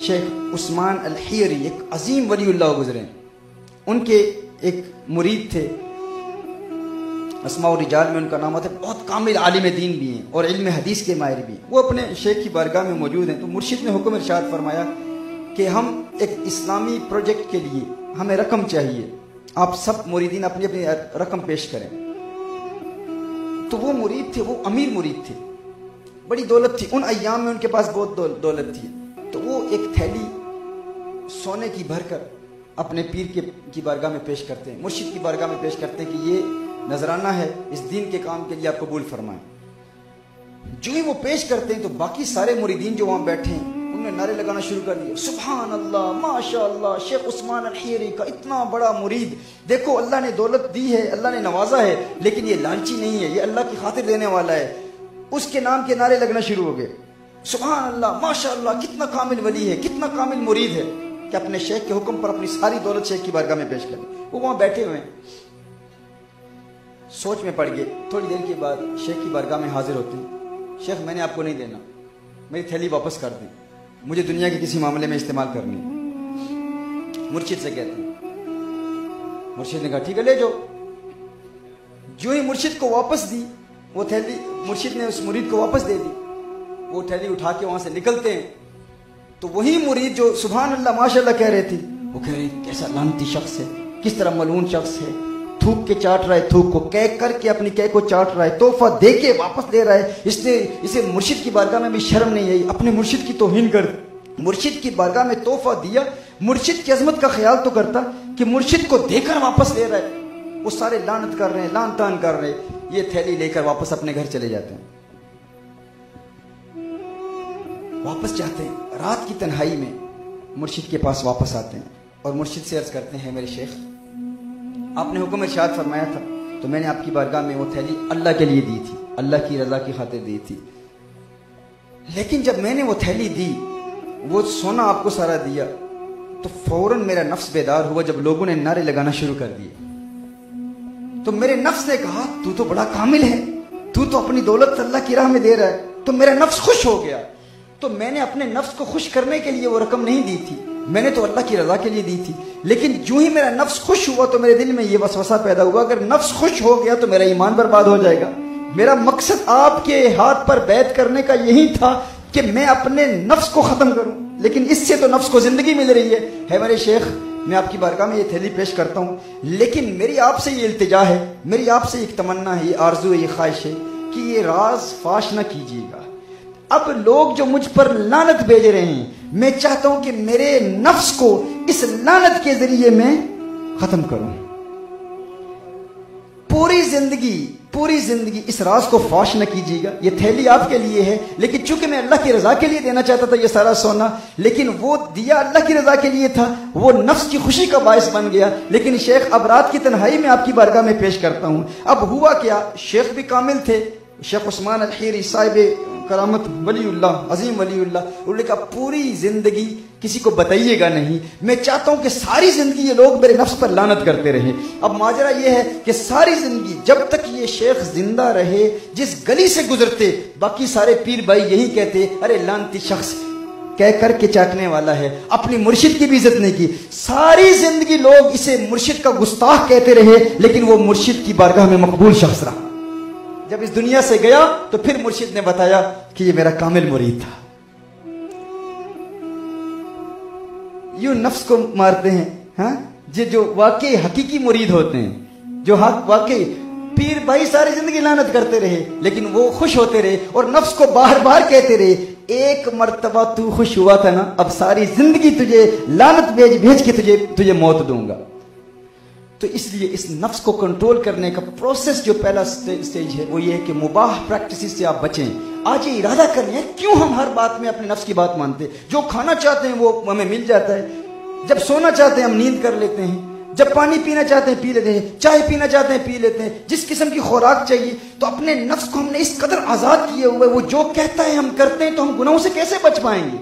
شیخ عثمان الحیری ایک عظیم ولی اللہ گزرے، ان کے ایک مرید تھے، اسماء الرجال میں ان کا نام ہوتا ہے، بہت کامل عالم دین بھی ہیں اور علم حدیث کے ماہر بھی ہیں۔ وہ اپنے شیخ کی بارگاہ میں موجود ہیں، تو مرشد نے حکم ارشاد فرمایا کہ ہم ایک اسلامی پروجیکٹ کے لیے ہمیں رقم چاہیے، آپ سب مریدین اپنی اپنی رقم پیش کریں۔ تو وہ مرید تھے، وہ امیر مرید تھے، بڑی دولت تھی، ان ایام میں ان کے پاس بہت دولت تھی، تو وہ ایک تھیلی سونے کی بھر کر اپنے پیر کی بارگاہ میں پیش کرتے ہیں، مرشد کی بارگاہ میں پیش کرتے ہیں کہ یہ نذرانہ ہے، اس دین کے کام کے لیے آپ قبول فرمائیں۔ جو ہی وہ پیش کرتے ہیں تو باقی سارے مریدین جو وہاں بیٹھے ہیں انہوں نے نعرے لگانا شروع کر دیے، سبحان اللہ، ماشاء اللہ، شیخ عثمان الحیری کا اتنا بڑا مرید، دیکھو اللہ نے دولت دی ہے، اللہ نے نوازا ہے، لیکن یہ لالچی نہیں ہے، یہ اللہ کی خاطر دینے والا ہے۔ اس کے نام کے نعرے لگنا شروع ہو گئے، سبحان اللہ، ماشاء اللہ، کتنا کامل ولی ہے، کتنا کامل مرید ہے کہ اپنے شیخ کے حکم پر اپنی ساری دولت شیخ کی بارگاہ میں پیش کر دی۔ وہ وہاں بیٹھے ہوئے ہیں، سوچ میں پڑ گئے، تھوڑی دیر کے بعد شیخ کی بارگاہ میں حاضر ہوتے ہیں، شیخ میں نے آپ کو نہیں دینا، میری تھیلی واپس کر دیں، مجھے دنیا کے کسی معاملے میں استعمال کرنی۔ مرشد سے کہتے ہیں، مرشد نے کہا ٹھیک ہے لے جاؤ۔ جو ہی مرشد کو واپس دی وہ تھیلی، مرشد نے اس مرید کو واپس دے دی، وہ تھیلی اٹھا کے وہاں سے نکلتے ہیں تو وہی مرید جو سبحان اللہ ماشاء اللہ کہہ رہے تھے وہ کہہ رہے کیسا لعنتی شخص ہے، کس طرح ملعون شخص ہے، تھوک کے چاٹ رہا ہے، تھوک کو کہہ کر کے اپنی کہہ کو چاٹ رہا ہے، تحفہ دے کے واپس دے رہا ہے، اسے مرشد کی بارگاہ میں بھی شرم نہیں آئی، اپنے مرشد کی توہین کر، مرشد کی بارگاہ میں تحفہ دیا، مرشد کی عظمت کا خیال تو کرتا کہ مرشد کو دے کر واپس لے رہا ہے، وہ سارے لعنت کر رہے ہیں، لعن طعن کر رہے ہیں، یہ تھیلی لے کر واپس اپنے گھر چلے جاتے ہیں، واپس جاتے ہیں، رات کی تنہائی میں مرشد کے پاس واپس آتے ہیں اور مرشد سے عرض کرتے ہیں میرے شیخ آپ نے حکم ارشاد فرمایا تھا تو میں نے آپ کی بارگاہ میں وہ تھیلی اللہ کے لیے دی تھی، اللہ کی رضا کی خاطر دی تھی، لیکن جب میں نے وہ تھیلی دی، وہ سونا آپ کو سارا دیا تو فوراً میرا نفس بیدار ہوا جب لوگوں نے نعرے لگانا شروع کر دیے، تو میرے نفس نے کہا تو بڑا کامل ہے، تو اپنی دولت اللہ کی راہ میں دے رہا ہے، تو میرا نفس خوش ہو گیا، تو میں نے اپنے نفس کو خوش کرنے کے لیے وہ رقم نہیں دی تھی، میں نے تو اللہ کی رضا کے لیے دی تھی، لیکن جو ہی میرا نفس خوش ہوا تو میرے دل میں یہ وسوسہ پیدا ہوا اگر نفس خوش ہو گیا تو میرا ایمان برباد ہو جائے گا، میرا مقصد آپ کے ہاتھ پر بیعت کرنے کا یہی تھا کہ میں اپنے نفس کو ختم کروں، لیکن اس سے تو نفس کو زندگی مل رہی ہے میرے شیخ میں آپ کی بارگاہ میں یہ تھیلی پیش کرتا ہوں، لیکن میری آپ سے یہ التجا ہے، میری آپ سے ایک تمنا ہے، یہ آرزو ہے، یہ خواہش ہے کہ یہ راز فاش نہ کیجیے گا، اب لوگ جو مجھ پر لعنت بھیج رہے ہیں میں چاہتا ہوں کہ میرے نفس کو اس لعنت کے ذریعے میں ختم کروں، پوری زندگی اس راز کو فاش نہ کیجیے گا، یہ تھیلی آپ کے لیے ہے، لیکن چونکہ میں اللہ کی رضا کے لیے دینا چاہتا تھا یہ سارا سونا، لیکن وہ دیا اللہ کی رضا کے لیے تھا، وہ نفس کی خوشی کا باعث بن گیا، لیکن شیخ اب رات کی تنہائی میں آپ کی بارگاہ میں پیش کرتا ہوں۔ اب ہوا کیا، شیخ بھی کامل تھے، شیخ عثمان الحیری صاحب کرامت ولی اللہ، عظیم ولی اللہ، انہوں نے کہا پوری زندگی کسی کو بتائیے گا نہیں، میں چاہتا ہوں کہ ساری زندگی یہ لوگ میرے نفس پر لعنت کرتے رہے۔ اب ماجرا یہ ہے کہ ساری زندگی جب تک یہ شیخ زندہ رہے جس گلی سے گزرتے باقی سارے پیر بھائی یہی کہتے ارے لعنتی شخص کہہ کر کے چاٹنے والا ہے، اپنی مرشد کی بھی عزت نہیں کی، ساری زندگی لوگ اسے مرشد کا گستاخ کہتے رہے، لیکن وہ مرشد کی بارگاہ میں مقبول شخص رہا۔ جب اس دنیا سے گیا تو پھر مرشد نے بتایا کہ یہ میرا کامل مرید تھا۔ یوں نفس کو مارتے ہیں، ہاں جو واقعی حقیقی مرید ہوتے ہیں، جو واقعی پیر بھائی ساری زندگی لعنت کرتے رہے لیکن وہ خوش ہوتے رہے اور نفس کو بار بار کہتے رہے ایک مرتبہ تو خوش ہوا تھا نا، اب ساری زندگی تجھے لعنت بھیج کے تجھے موت دوں گا۔ تو اس لیے اس نفس کو کنٹرول کرنے کا پروسیس جو پہلا سٹیج ہے وہ یہ ہے کہ مباح پریکٹسز سے آپ بچیں۔ آج یہ ارادہ کر لیں کیوں ہم ہر بات میں اپنے نفس کی بات مانتے، جو کھانا چاہتے ہیں وہ ہمیں مل جاتا ہے، جب سونا چاہتے ہیں ہم نیند کر لیتے ہیں، جب پانی پینا چاہتے ہیں پی لیتے ہیں، چائے پینا چاہتے ہیں پی لیتے ہیں، جس قسم کی خوراک چاہیے، تو اپنے نفس کو ہم نے اس قدر آزاد کیے ہوئے وہ جو کہتا ہے ہم کرتے ہیں، تو ہم گناہوں سے کیسے بچ پائیں گے؟